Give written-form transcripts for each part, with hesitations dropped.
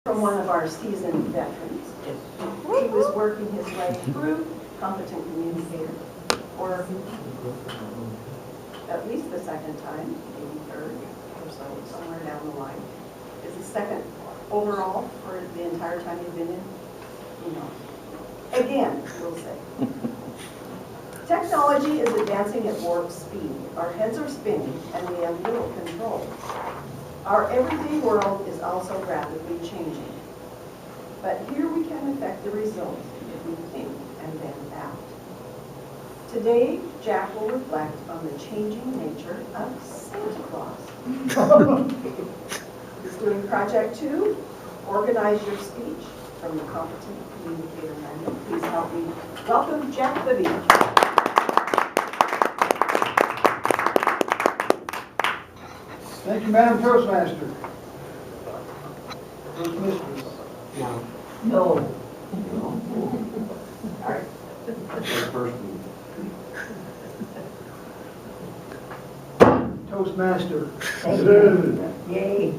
from one of our seasoned veterans. He was working his way through competent communicator, or at least the second time, maybe third or so, somewhere down the line. Is the second overall for the entire time you've been in? Who knows? Again, we'll say. Technology is advancing at warp speed. Our heads are spinning and we have little control. Our everyday world is also rapidly changing. But here we can affect the result if we think and then act. Today, Jack will reflect on the changing nature of Santa Claus. He's doing Project 2, Organize Your Speech, from the Competent Communicator Manual. Please help me welcome Jack Libby. Thank you, Madam Toastmaster. Toastmistress. No. Sorry. Toastmaster. Thank you. Yay.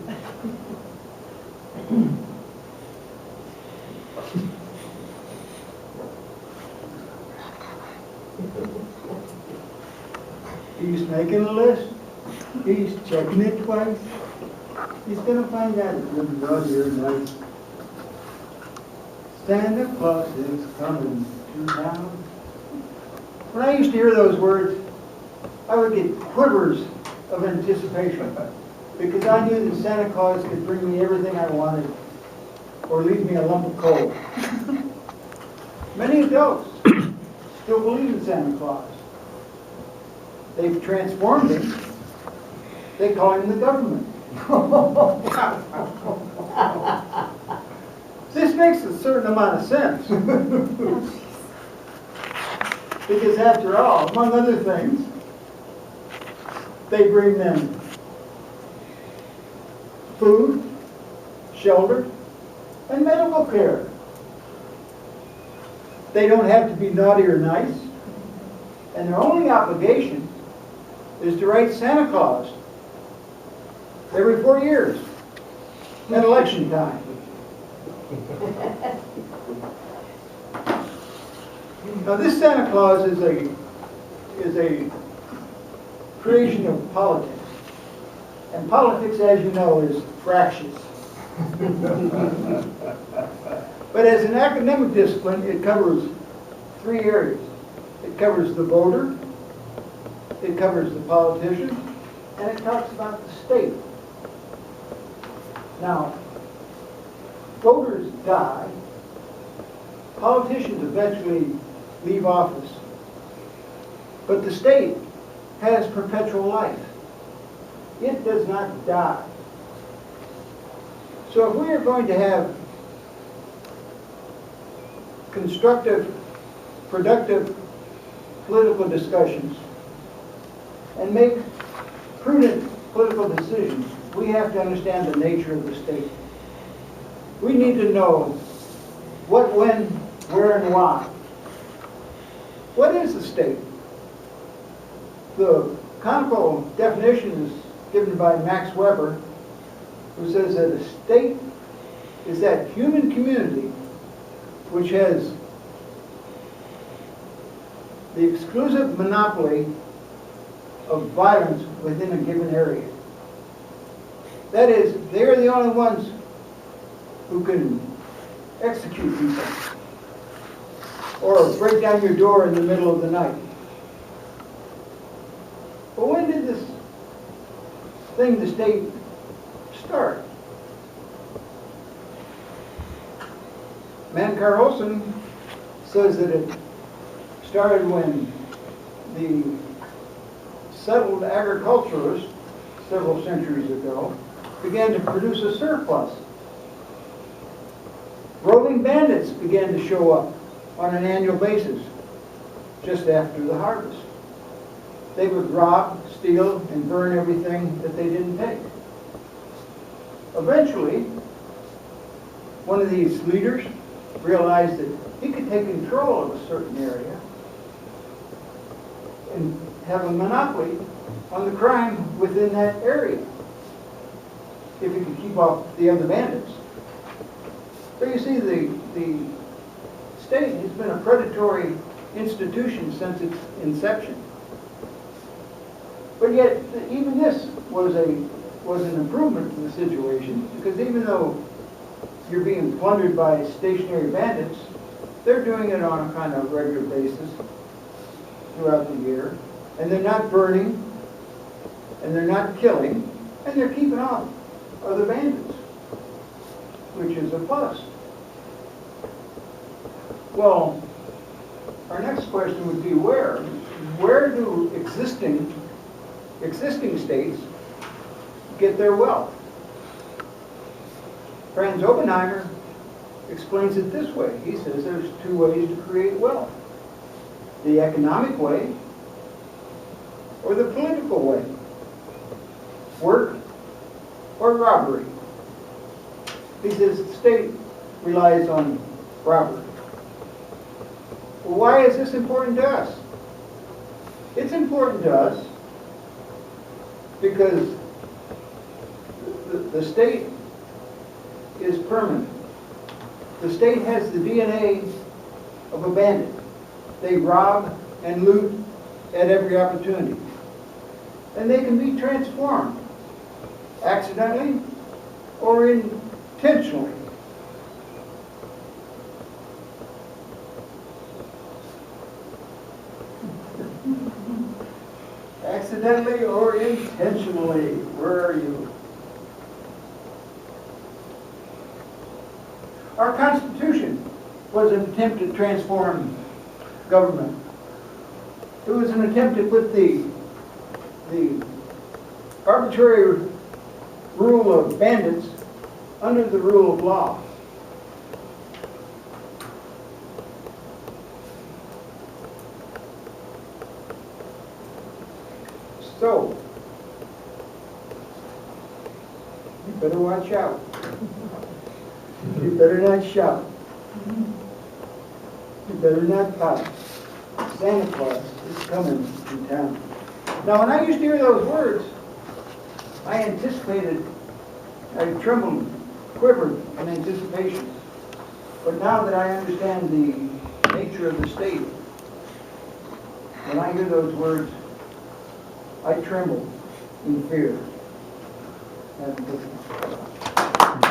He's making a list. He's checking it twice. He's going to find out it's going to be here nice. Santa Claus is coming to town. When I used to hear those words, I would get quivers of anticipation because I knew that Santa Claus could bring me everything I wanted or leave me a lump of coal. Many adults still believe in Santa Claus. They've transformed him. They call him the government. This makes a certain amount of sense. Because after all, among other things, they bring them food, shelter, and medical care. They don't have to be naughty or nice, and their only obligation is to write Santa Claus every 4 years at election time. Now this Santa Claus is a creation of politics. And politics, as you know, is fractious. But as an academic discipline, it covers 3 areas. It covers the voter, it covers the politician, and it talks about the state. Now, voters die, politicians eventually leave office, but the state has perpetual life. It does not die. So if we are going to have constructive, productive political discussions and make prudent political decisions, we have to understand the nature of the state. We need to know what, when, where, and why. What is the state? The canonical definition is given by Max Weber, who says that a state is that human community which has the exclusive monopoly of violence within a given area. That is, they're the only ones who can execute people or break down your door in the middle of the night. But when did this thing, the state, start? Mankar Olson says that it started when the settled agriculturists, several centuries ago, began to produce a surplus. Roving bandits began to show up on an annual basis just after the harvest. They would rob, steal, and burn everything that they didn't take. Eventually, one of these leaders realized that he could take control of a certain area and have a monopoly on the crime within that area if he could keep off the other bandits. But you see, the state has been a predatory institution since its inception. But yet, even this was an improvement to the situation, because even though you're being plundered by stationary bandits, they're doing it on a kind of regular basis throughout the year, and they're not burning, and they're not killing, and they're keeping off other bandits, which is a plus. Well, our next question would be where do existing states get their wealth? Franz Oppenheimer explains it this way. He says there's two ways to create wealth: the economic way or the political way, work or robbery. He says the state relies on robbery. Well, why is this important to us? It's important to us because the state is permanent. The state has the DNA of a bandit. They rob and loot at every opportunity. And they can be transformed accidentally or intentionally. Accidentally or intentionally. Where are you? Our Constitution was an attempt to transform government. It was an attempt to put the arbitrary rule of bandits under the rule of law. So, you better watch out. You better not shout. You better not pout. Santa Claus is coming to town. Now, when I used to hear those words, I anticipated, I trembled, quivered in anticipation. But now that I understand the nature of the state, when I hear those words, I tremble in fear. And